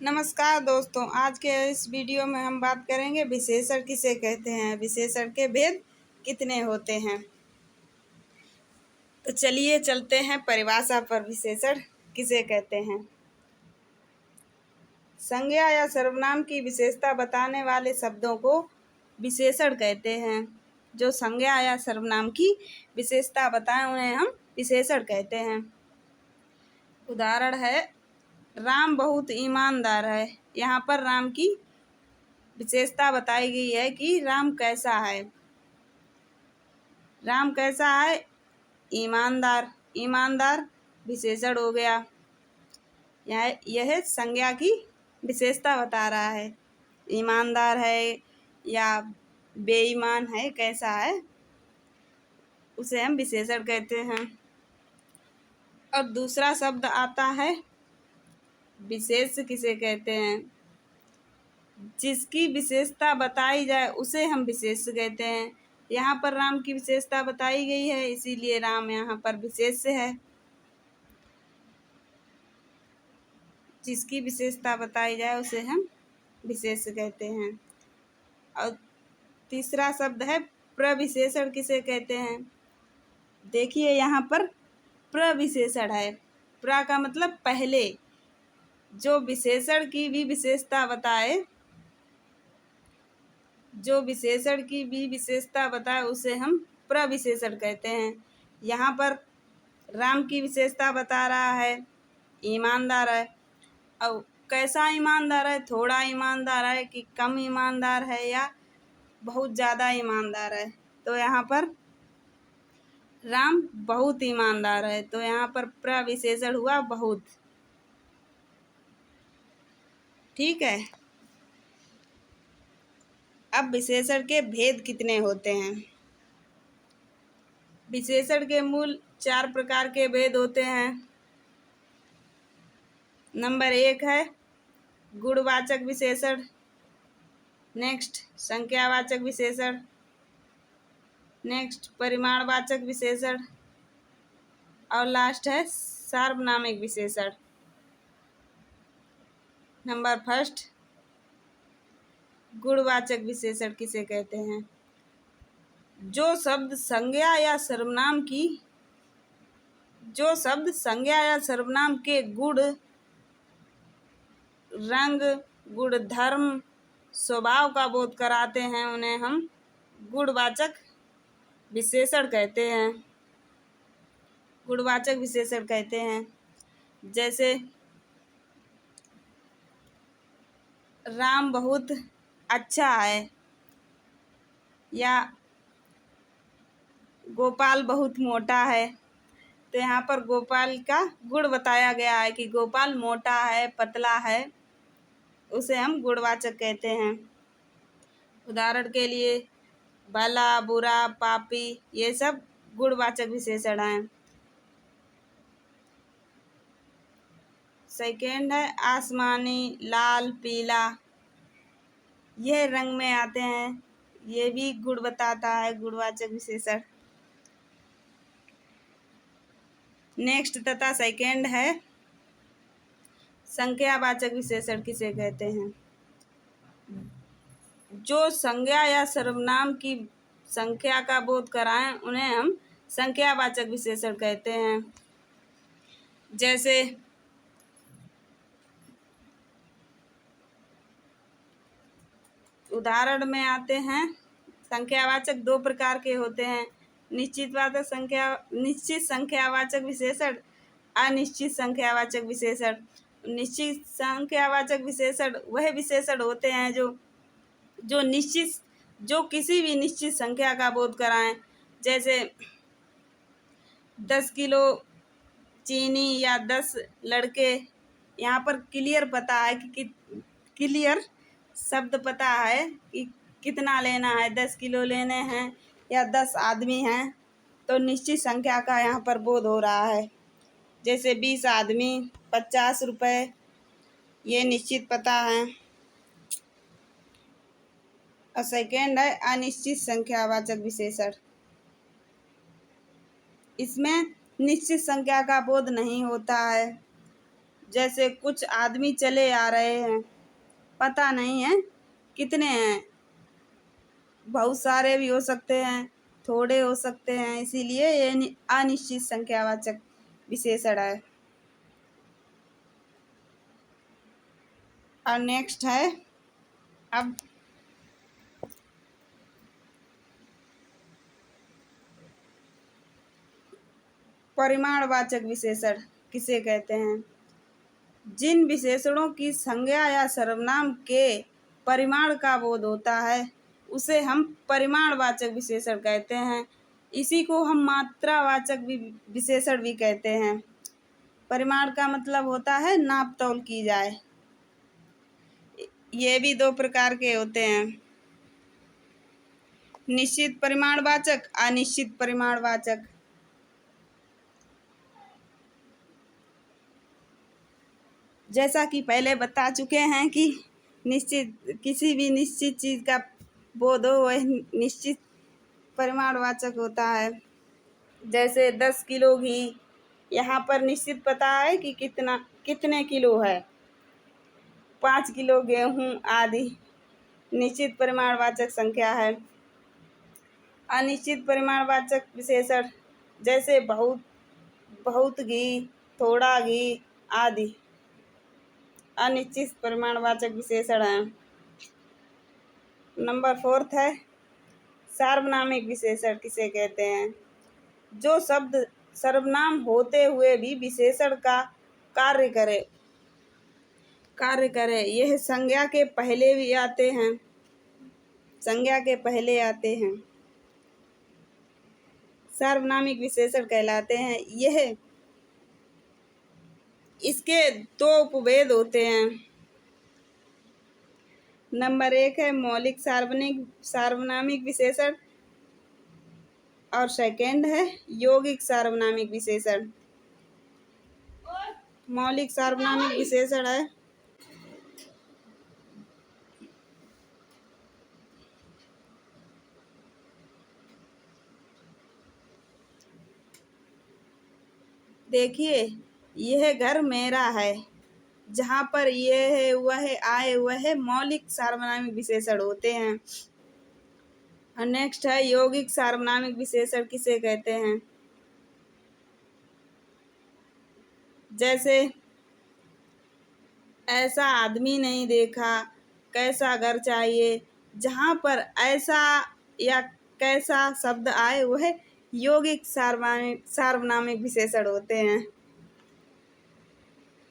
नमस्कार दोस्तों, आज के इस वीडियो में हम बात करेंगे विशेषण किसे कहते हैं, विशेषण के भेद कितने होते हैं। तो चलिए चलते हैं परिभाषा पर। विशेषण किसे कहते हैं। संज्ञा या सर्वनाम की विशेषता बताने वाले शब्दों को विशेषण कहते हैं। जो संज्ञा या सर्वनाम की विशेषता बताएं उन्हें हम विशेषण कहते हैं। उदाहरण है, राम बहुत ईमानदार है। यहाँ पर राम की विशेषता बताई गई है कि राम कैसा है। राम कैसा है? ईमानदार। ईमानदार विशेषण हो गया। यह संज्ञा की विशेषता बता रहा है। ईमानदार है या बेईमान है, कैसा है, उसे हम विशेषण कहते हैं। और दूसरा शब्द आता है विशेष किसे कहते हैं। जिसकी विशेषता बताई जाए उसे हम विशेष कहते हैं। यहाँ पर राम की विशेषता बताई गई है, इसीलिए राम यहाँ पर विशेष है। जिसकी विशेषता बताई जाए उसे हम विशेष कहते हैं। और तीसरा शब्द है प्रविशेषण किसे कहते हैं। देखिए यहाँ पर प्रविशेषण है। प्र का मतलब पहले। जो विशेषण की भी विशेषता बताए, जो विशेषण की भी विशेषता बताए उसे हम प्रविशेषण कहते हैं। यहाँ पर राम की विशेषता बता रहा है, ईमानदार है। अब कैसा ईमानदार है? थोड़ा ईमानदार है कि कम ईमानदार है या बहुत ज़्यादा ईमानदार है। तो यहाँ पर राम बहुत ईमानदार है, तो यहाँ पर प्रविशेषण हुआ बहुत। ठीक है। अब विशेषण के भेद कितने होते हैं। विशेषण के मूल 4 प्रकार के भेद होते हैं। नंबर 1 है गुणवाचक विशेषण। नेक्स्ट संख्यावाचक विशेषण। नेक्स्ट परिमाणवाचक विशेषण। और लास्ट है सार्वनामिक विशेषण। नंबर फर्स्ट, गुणवाचक विशेषण किसे कहते हैं। जो शब्द संज्ञा या सर्वनाम के गुण, रंग, गुणधर्म, स्वभाव का बोध कराते हैं उन्हें हम गुणवाचक विशेषण कहते हैं। गुणवाचक विशेषण कहते हैं। जैसे राम बहुत अच्छा है या गोपाल बहुत मोटा है। तो यहाँ पर गोपाल का गुण बताया गया है कि गोपाल मोटा है, पतला है, उसे हम गुणवाचक कहते हैं। उदाहरण के लिए भला, बुरा, पापी, ये सब गुणवाचक विशेषण हैं। सेकेंड है आसमानी, लाल, पीला, यह रंग में आते हैं, ये भी गुण बताता है, गुणवाचक विशेषण। नेक्स्ट तथा सेकेंड है संख्यावाचक विशेषण किसे कहते हैं। जो संज्ञा या सर्वनाम की संख्या का बोध कराएं उन्हें हम संख्यावाचक विशेषण कहते हैं। जैसे उदाहरण में आते हैं, संख्यावाचक 2 प्रकार के होते हैं। निश्चित संख्यावाचक विशेषण, अनिश्चित संख्यावाचक विशेषण। निश्चित संख्यावाचक विशेषण वह विशेषण होते हैं जो किसी भी निश्चित संख्या का बोध कराएं। जैसे 10 किलो चीनी या 10 लड़के। यहाँ पर क्लियर पता है कि क्लियर शब्द पता है कि कितना लेना है, 10 किलो लेने हैं या 10 आदमी हैं, तो निश्चित संख्या का यहाँ पर बोध हो रहा है। जैसे 20 आदमी, 50 रुपये, ये निश्चित पता है। और सेकेंड है अनिश्चित संख्यावाचक विशेषण। इसमें निश्चित संख्या का बोध नहीं होता है। जैसे कुछ आदमी चले आ रहे हैं, पता नहीं है कितने हैं, बहुत सारे भी हो सकते हैं, थोड़े हो सकते हैं, इसीलिए ये अनिश्चित संख्यावाचक विशेषण है। और नेक्स्ट है अब परिमाणवाचक विशेषण किसे कहते हैं? जिन विशेषणों की संज्ञा या सर्वनाम के परिमाण का बोध होता है उसे हम परिमाणवाचक विशेषण कहते हैं। इसी को हम मात्रावाचक विशेषण भी कहते हैं। परिमाण का मतलब होता है नाप तौल की जाए। ये भी दो प्रकार के होते हैं, निश्चित परिमाणवाचक, अनिश्चित परिमाणवाचक। जैसा कि पहले बता चुके हैं कि किसी भी निश्चित चीज़ का बोध हो वह निश्चित परिमाणवाचक होता है। जैसे 10 किलो घी, यहाँ पर निश्चित पता है कि कितने किलो है। 5 किलो गेहूँ आदि निश्चित परिमाणवाचक संख्या है। अनिश्चित परिमाणवाचक विशेषण जैसे बहुत घी, थोड़ा घी आदि अनिश्चित परिमाणवाचक विशेषण है। नंबर 4 है सार्वनामिक विशेषण किसे कहते हैं? जो शब्द सर्वनाम होते हुए भी विशेषण का कार्य करे, यह संज्ञा के पहले भी आते हैं, संज्ञा के पहले आते हैं, सार्वनामिक विशेषण कहलाते हैं। इसके दो उपभेद होते हैं। नंबर 1 है मौलिक सार्वनामिक विशेषण और सेकंड है यौगिक सार्वनामिक विशेषण। मौलिक सार्वनामिक विशेषण है देखिए, यह घर मेरा है, जहाँ पर यह है वह है आए वह है मौलिक सार्वनामिक विशेषण होते हैं। और नेक्स्ट है यौगिक सार्वनामिक विशेषण किसे कहते हैं? जैसे ऐसा आदमी नहीं देखा, कैसा घर चाहिए, जहाँ पर ऐसा या कैसा शब्द आए वह यौगिक सार्वनामिक विशेषण होते हैं।